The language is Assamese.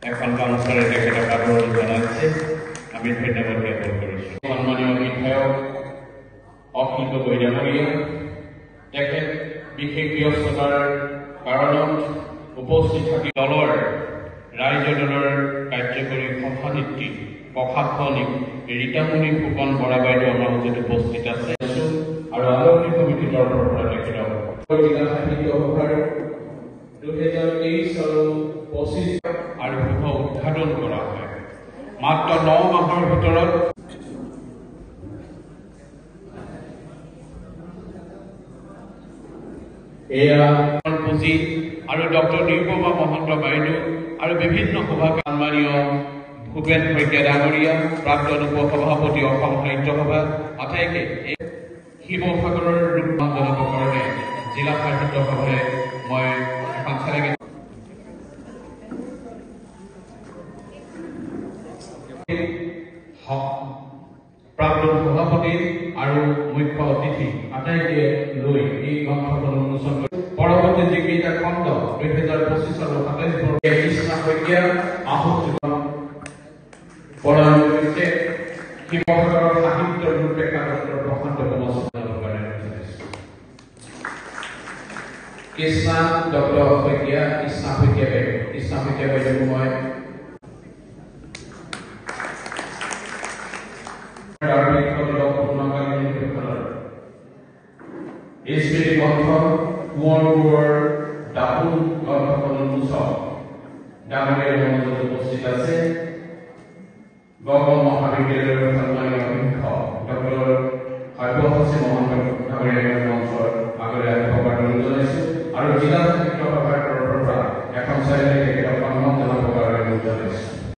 এখন কাউন্সিলৰে তেখেতক আদৰণি জনাইছে। আমি ধন্যবাদ জ্ঞাপন কৰিছোঁ। সন্মানীয় বিধায়ক অখিল গগৈ ডাঙৰীয়া, তেখেত বিশেষ ব্যস্ততাৰ কাৰণত উপস্থিত থাকি দলৰ ৰাইজ দলৰ কাৰ্যকৰী সভানেত্ৰী প্ৰশাসনিক ৰীতামণি ফুকন বৰা বাইদেউ আমাৰ মাজত উপস্থিত আছে আৰু আলোচনী সমিতিৰ তৰফৰ পৰা তেখেতক জিলা সাহিত্য সভাৰ 2023 আৰু 25 আৰু শুভ উদ্ঘাটন কৰা হয়। মাত্ৰ 9 মাহৰ ভিতৰত এয়া পুঁজি আৰু ডক্টৰ নিৰুপমা মহন্ত বাইদেউ আৰু বিভিন্ন সন্মানীয় ভূপেন শইকীয়া ডাঙৰীয়া, প্ৰাক্তন উপসভাপতি অসম সাহিত্য সভা আটাইকে শিৱসাগৰৰ ৰূপমান জনাবৰ কাৰণে জিলা সাহিত্য সভাৰে মই এখন চেলেঙ প্ৰাক্তন সভাপতি আৰু মুখ্য অতিথি আটাইকে লৈ এই গ্ৰন্থখন উন্মোচন কৰি পৰৱৰ্তী যিকেইটা খণ্ড 2025 আৰু 27 কৃষ্ণ শইকীয়া আহোম পঢ়ানো হৈছে শিৱসাগৰৰ সাহিত্য ৰূপৰেখা ডক্টৰ প্ৰশান্ত কমলৰ কাৰণে কৃষ্ণ ডক্টৰ শইকীয়া কৃষ্ণ শইকীয়া বাইদেউ মই স্মৃতি গ্ৰন্থ কোঁৱৰবোৰৰ দাপোন গ্ৰন্থখন উন্মোচন ডাঙৰীয়াৰ মঞ্চত উপস্থিত আছে গগন মহাবিদ্যালয়ৰ সন্মানীয় অধ্যক্ষ ডক্টৰ সব্যসাচী মহন্ত ডাঙৰীয়াৰ মঞ্চৰ আগলৈ আহিবৰ কাৰণে অনুৰোধ জনাইছোঁ আৰু জিলা সাহিত্য সভাৰ